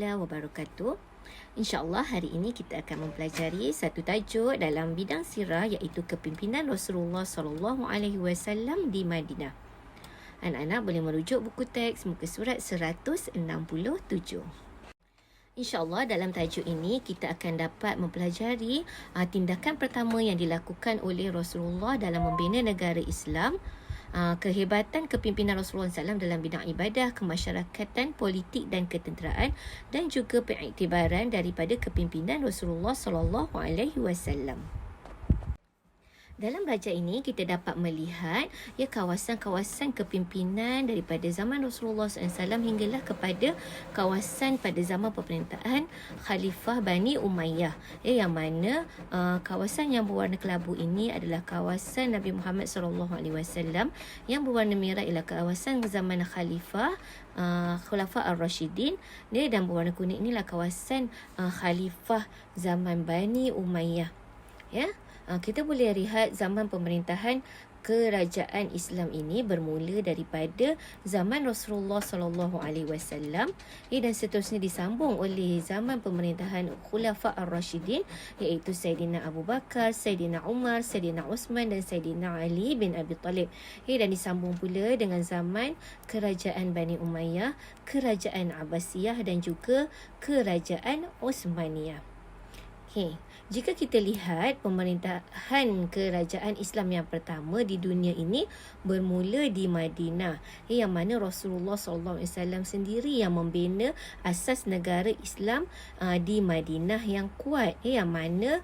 taala wabarakatuh. InsyaAllah hari ini kita akan mempelajari satu tajuk dalam bidang sirah, iaitu kepimpinan Rasulullah SAW di Madinah. Anak-anak boleh merujuk buku teks muka surat 167. InsyaAllah dalam tajuk ini kita akan dapat mempelajari tindakan pertama yang dilakukan oleh Rasulullah dalam membina negara Islam, kehebatan kepimpinan Rasulullah SAW dalam bidang ibadah, kemasyarakatan, politik dan ketenteraan, dan juga pengiktibaran daripada kepimpinan Rasulullah SAW. Dalam raja ini kita dapat melihat kawasan-kawasan kepimpinan daripada zaman Rasulullah SAW hinggalah kepada kawasan pada zaman pemerintahan Khalifah Bani Umayyah, yang mana kawasan yang berwarna kelabu ini adalah kawasan Nabi Muhammad SAW, yang berwarna merah ialah kawasan zaman Khalifah Khulafa Ar-Rashidin, dan berwarna kuning inilah kawasan Khalifah zaman Bani Umayyah. Kita boleh lihat zaman pemerintahan kerajaan Islam ini bermula daripada zaman Rasulullah SAW, dan seterusnya disambung oleh zaman pemerintahan Khulafa Ar-Rashidin, iaitu Saidina Abu Bakar, Saidina Umar, Saidina Uthman dan Saidina Ali bin Abi Talib, dan disambung pula dengan zaman kerajaan Bani Umayyah, kerajaan Abbasiyah dan juga kerajaan Uthmaniyah. Jika kita lihat pemerintahan kerajaan Islam yang pertama di dunia ini bermula di Madinah, yang mana Rasulullah SAW sendiri yang membina asas negara Islam di Madinah yang kuat, yang mana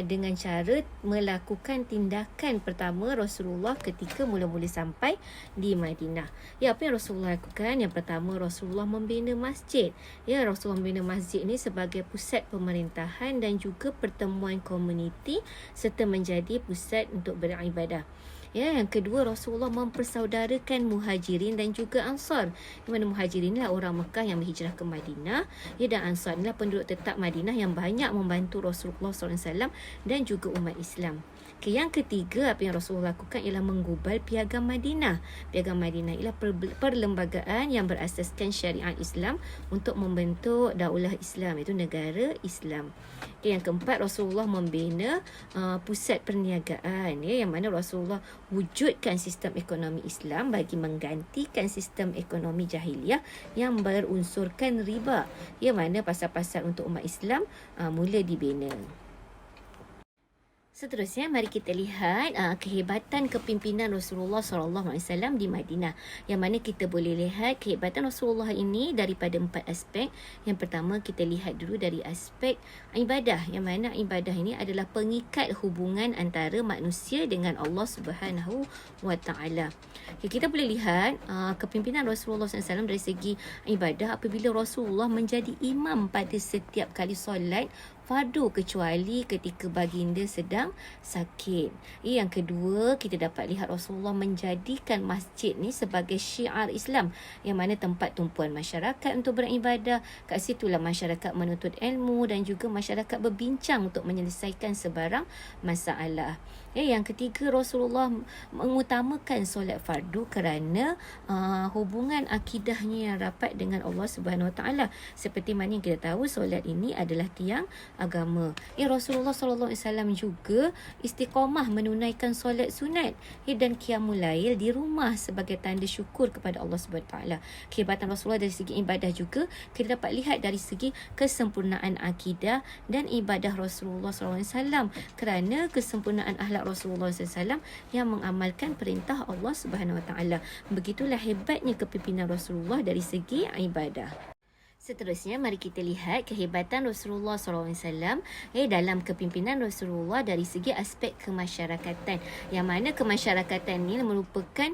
dengan cara melakukan tindakan pertama Rasulullah ketika mula-mula sampai di Madinah. Apa yang Rasulullah lakukan? Yang pertama, Rasulullah membina masjid. Rasulullah membina masjid ini sebagai pusat pemerintahan dan juga pertemuan komuniti serta menjadi pusat untuk beribadah. Yang kedua, Rasulullah mempersaudarakan Muhajirin dan juga Ansar. Di mana Muhajirin adalah orang Mekah yang berhijrah ke Madinah, dan Ansar adalah penduduk tetap Madinah yang banyak membantu Rasulullah SAW dan juga umat Islam. Yang ketiga, apa yang Rasulullah lakukan ialah menggubal Piagam Madinah. Piagam Madinah ialah perlembagaan yang berasaskan syariat Islam untuk membentuk daulah Islam, iaitu negara Islam. Yang keempat, Rasulullah membina pusat perniagaan, yang mana Rasulullah wujudkan sistem ekonomi Islam bagi menggantikan sistem ekonomi jahiliah yang berunsurkan riba, yang mana pasar-pasar untuk umat Islam mula dibina. Seterusnya, mari kita lihat kehebatan kepimpinan Rasulullah SAW di Madinah, yang mana kita boleh lihat kehebatan Rasulullah ini daripada 4 aspek. Yang pertama, kita lihat dulu dari aspek ibadah, yang mana ibadah ini adalah pengikat hubungan antara manusia dengan Allah Subhanahu wa Ta'ala. Kita boleh lihat kepimpinan Rasulullah SAW dari segi ibadah apabila Rasulullah menjadi imam pada setiap kali solat fardu, kecuali ketika baginda sedang sakit. Yang kedua, kita dapat lihat Rasulullah menjadikan masjid ni sebagai syiar Islam, yang mana tempat tumpuan masyarakat untuk beribadah. Kat situlah masyarakat menuntut ilmu dan juga masyarakat berbincang untuk menyelesaikan sebarang masalah. Yang ketiga, Rasulullah mengutamakan solat fardu kerana hubungan akidahnya yang rapat dengan Allah Subhanahu Wa Taala. Seperti mana yang kita tahu, solat ini adalah tiang agama. Rasulullah SAW juga istiqamah menunaikan solat sunat dan qiyamul lail di rumah sebagai tanda syukur kepada Allah Subhanahu Wa Taala. Kehebatan Rasulullah dari segi ibadah juga kita dapat lihat dari segi kesempurnaan akidah dan ibadah Rasulullah SAW, kerana kesempurnaan akhlak Rasulullah SAW yang mengamalkan perintah Allah Subhanahu Wa Taala. Begitulah hebatnya kepimpinan Rasulullah dari segi ibadah. Seterusnya, mari kita lihat kehebatan Rasulullah SAW dalam kepimpinan Rasulullah dari segi aspek kemasyarakatan, yang mana kemasyarakatan ini merupakan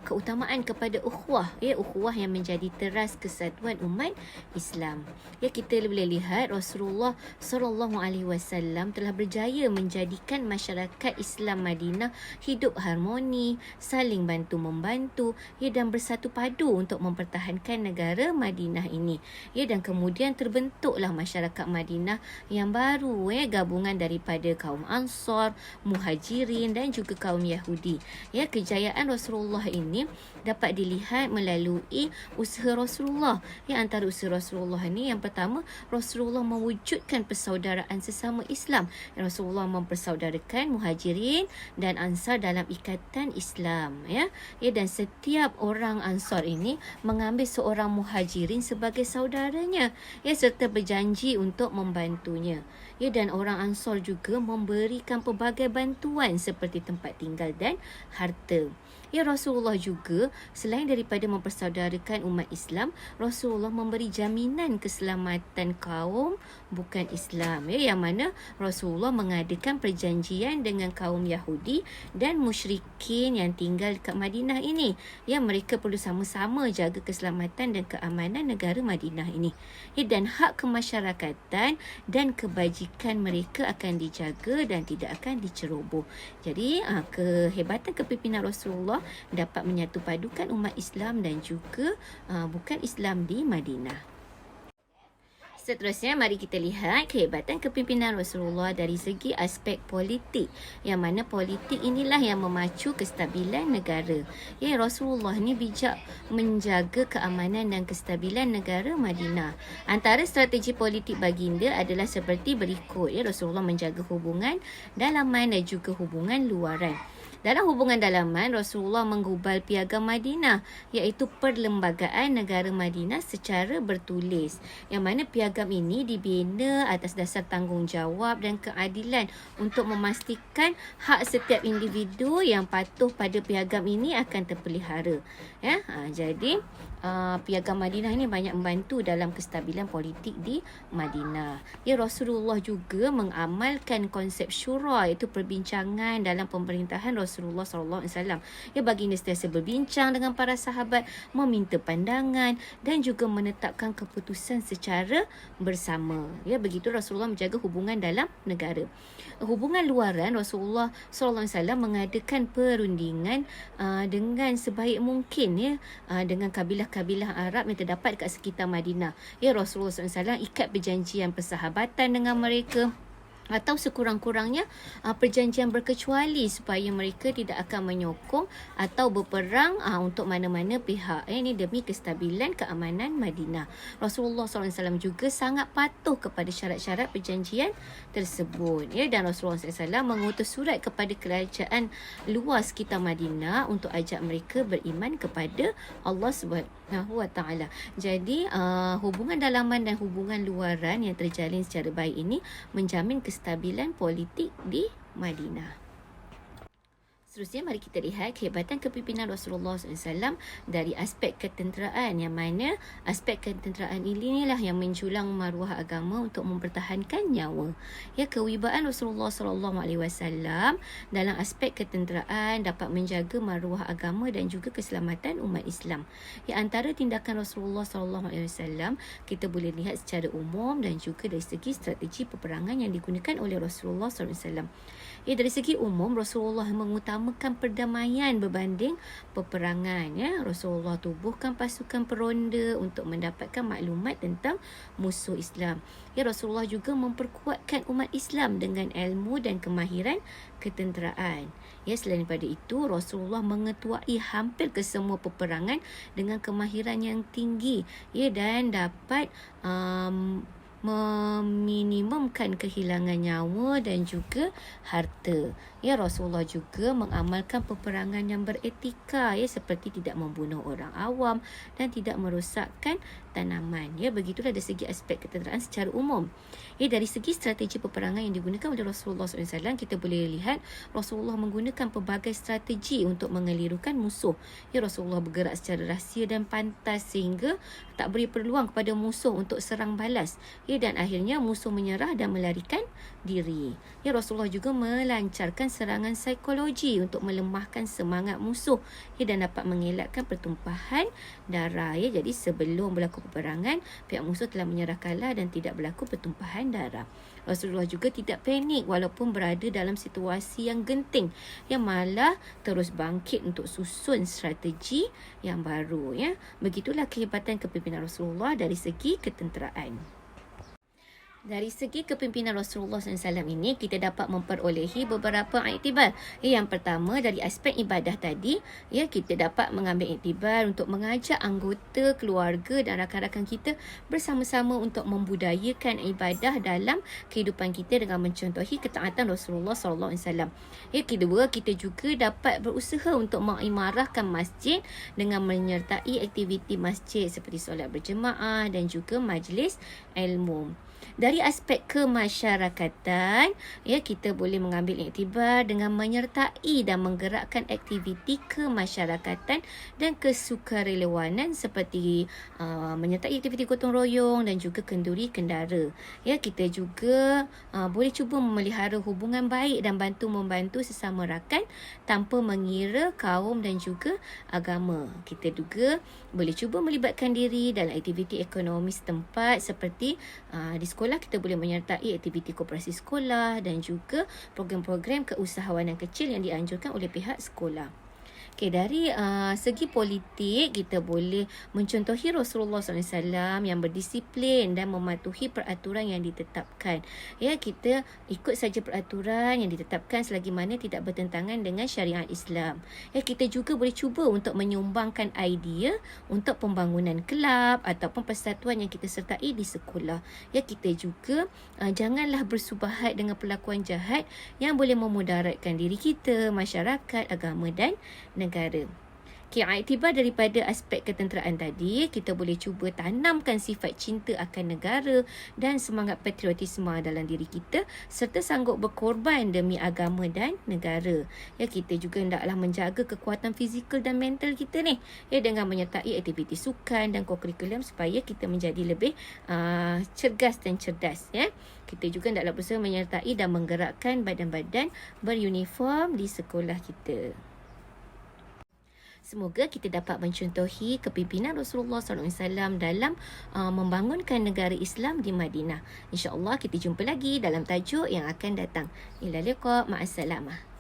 keutamaan kepada ukhuwah, ukhuwah yang menjadi teras kesatuan umat Islam. Kita boleh lihat Rasulullah SAW telah berjaya menjadikan masyarakat Islam Madinah hidup harmoni, saling bantu-membantu, dan bersatu padu untuk mempertahankan negara Madinah ini. ini. Ya, dan kemudian terbentuklah masyarakat Madinah yang baru, gabungan daripada kaum Ansar, Muhajirin dan juga kaum Yahudi. Ya, kejayaan Rasulullah ini dapat dilihat melalui usaha Rasulullah. Ya, antara usaha Rasulullah ini yang pertama, Rasulullah mewujudkan persaudaraan sesama Islam. Rasulullah mempersaudarakan Muhajirin dan Ansar dalam ikatan Islam, ya. Dan setiap orang Ansar ini mengambil seorang Muhajirin sebagai saudaranya, serta berjanji untuk membantunya. Dan orang Ansar juga memberikan pelbagai bantuan seperti tempat tinggal dan harta. Rasulullah juga selain daripada mempersaudarakan umat Islam, Rasulullah memberi jaminan keselamatan kaum bukan Islam, yang mana Rasulullah mengadakan perjanjian dengan kaum Yahudi dan musyrikin yang tinggal dekat Madinah ini. Mereka perlu sama-sama jaga keselamatan dan keamanan negara Madinah ini. Dan hak kemasyarakatan dan kebajikan mereka akan dijaga dan tidak akan diceroboh. Jadi kehebatan kepimpinan Rasulullah dapat menyatu padukan umat Islam dan juga bukan Islam di Madinah. Seterusnya, mari kita lihat kehebatan kepimpinan Rasulullah dari segi aspek politik, yang mana politik inilah yang memacu kestabilan negara. Rasulullah ni bijak menjaga keamanan dan kestabilan negara Madinah. Antara strategi politik baginda adalah seperti berikut. Rasulullah menjaga hubungan dalaman dan juga hubungan luaran. Dalam hubungan dalaman, Rasulullah menggubal piagam Madinah, iaitu perlembagaan negara Madinah secara bertulis. Yang mana piagam ini dibina atas dasar tanggungjawab dan keadilan untuk memastikan hak setiap individu yang patuh pada piagam ini akan terpelihara. Jadi, piagam Madinah ini banyak membantu dalam kestabilan politik di Madinah. Rasulullah juga mengamalkan konsep syura, iaitu perbincangan dalam pemerintahan Rasulullah SAW. Baginda sentiasa berbincang dengan para sahabat, meminta pandangan dan juga menetapkan keputusan secara bersama. Begitu Rasulullah menjaga hubungan dalam negara. Hubungan luaran, Rasulullah SAW mengadakan perundingan dengan sebaik mungkin, dengan kabilah-kabilah Arab yang terdapat dekat sekitar Madinah. Rasulullah SAW ikat perjanjian persahabatan dengan mereka, atau sekurang-kurangnya perjanjian berkecuali supaya mereka tidak akan menyokong atau berperang untuk mana-mana pihak. Ini demi kestabilan keamanan Madinah. Rasulullah SAW juga sangat patuh kepada syarat-syarat perjanjian tersebut. Dan Rasulullah SAW mengutus surat kepada kerajaan luar sekitar Madinah untuk ajak mereka beriman kepada Allah Subhanahu Wa Taala. Jadi hubungan dalaman dan hubungan luaran yang terjalin secara baik ini menjamin kestabilan politik di Madinah. Seterusnya, mari kita lihat kehebatan kepimpinan Rasulullah SAW dari aspek ketenteraan, yang mana aspek ketenteraan inilah yang menjulang maruah agama untuk mempertahankan nyawa. Kewibaan Rasulullah SAW dalam aspek ketenteraan dapat menjaga maruah agama dan juga keselamatan umat Islam. Antara tindakan Rasulullah SAW kita boleh lihat secara umum dan juga dari segi strategi peperangan yang digunakan oleh Rasulullah SAW. Dari segi umum, Rasulullah mengutamakan perdamaian berbanding peperangan. Rasulullah tubuhkan pasukan peronda untuk mendapatkan maklumat tentang musuh Islam. Rasulullah juga memperkuatkan umat Islam dengan ilmu dan kemahiran ketenteraan. Selain daripada itu, Rasulullah mengetuai hampir ke semua peperangan dengan kemahiran yang tinggi, dan dapat meminimumkan kehilangan nyawa dan juga harta. Rasulullah juga mengamalkan peperangan yang beretika, seperti tidak membunuh orang awam dan tidak merosakkan tanaman. Begitulah dari segi aspek ketenteraan secara umum. Dari segi strategi peperangan yang digunakan oleh Rasulullah SAW, kita boleh lihat Rasulullah menggunakan pelbagai strategi untuk mengelirukan musuh. Rasulullah bergerak secara rahsia dan pantas sehingga tak beri peluang kepada musuh untuk serang balas. dan akhirnya musuh menyerah dan melarikan diri. Ya, Rasulullah juga melancarkan serangan psikologi untuk melemahkan semangat musuh, ya, dan dapat mengelakkan pertumpahan darah. Ya, jadi sebelum berlaku peperangan, pihak musuh telah menyerah kalah dan tidak berlaku pertumpahan darah. Rasulullah juga tidak panik walaupun berada dalam situasi yang genting, yang malah terus bangkit untuk susun strategi yang baru. Ya, begitulah kehebatan kepimpinan Rasulullah dari segi ketenteraan. Dari segi kepimpinan Rasulullah SAW ini, kita dapat memperolehi beberapa iktibar. Yang pertama, dari aspek ibadah tadi, ya, kita dapat mengambil iktibar untuk mengajak anggota, keluarga dan rakan-rakan kita bersama-sama untuk membudayakan ibadah dalam kehidupan kita dengan mencontohi ketaatan Rasulullah SAW. Ya, kedua, kita juga dapat berusaha untuk mengimarahkan masjid dengan menyertai aktiviti masjid seperti solat berjemaah dan juga majlis ilmu. Dari aspek kemasyarakatan, ya, kita boleh mengambil iktibar dengan menyertai dan menggerakkan aktiviti kemasyarakatan dan kesukarelawanan seperti menyertai aktiviti gotong royong dan juga kenduri kendara. Ya, kita juga boleh cuba memelihara hubungan baik dan bantu-membantu sesama rakan tanpa mengira kaum dan juga agama. Kita juga boleh cuba melibatkan diri dalam aktiviti ekonomi setempat seperti di sekolah kita boleh menyertai aktiviti koperasi sekolah dan juga program-program keusahawanan kecil yang dianjurkan oleh pihak sekolah. Okay, dari segi politik, kita boleh mencontohi Rasulullah SAW yang berdisiplin dan mematuhi peraturan yang ditetapkan. Ya, kita ikut saja peraturan yang ditetapkan selagi mana tidak bertentangan dengan syariat Islam. Ya, kita juga boleh cuba untuk menyumbangkan idea untuk pembangunan kelab ataupun persatuan yang kita sertai di sekolah. Ya, kita juga janganlah bersubahat dengan perlakuan jahat yang boleh memudaratkan diri kita, masyarakat, agama dan negara. Iktibar daripada aspek ketenteraan tadi, kita boleh cuba tanamkan sifat cinta akan negara dan semangat patriotisme dalam diri kita serta sanggup berkorban demi agama dan negara. Ya, kita juga hendaklah menjaga kekuatan fizikal dan mental kita ni, ya, dengan menyertai aktiviti sukan dan kokurikulum supaya kita menjadi lebih cergas dan cerdas. Ya, kita juga hendaklah berusaha menyertai dan menggerakkan badan-badan beruniform di sekolah kita. Semoga kita dapat mencontohi kepimpinan Rasulullah SAW dalam membangunkan negara Islam di Madinah. InsyaAllah kita jumpa lagi dalam tajuk yang akan datang. Ila liqa, ma'assalamah.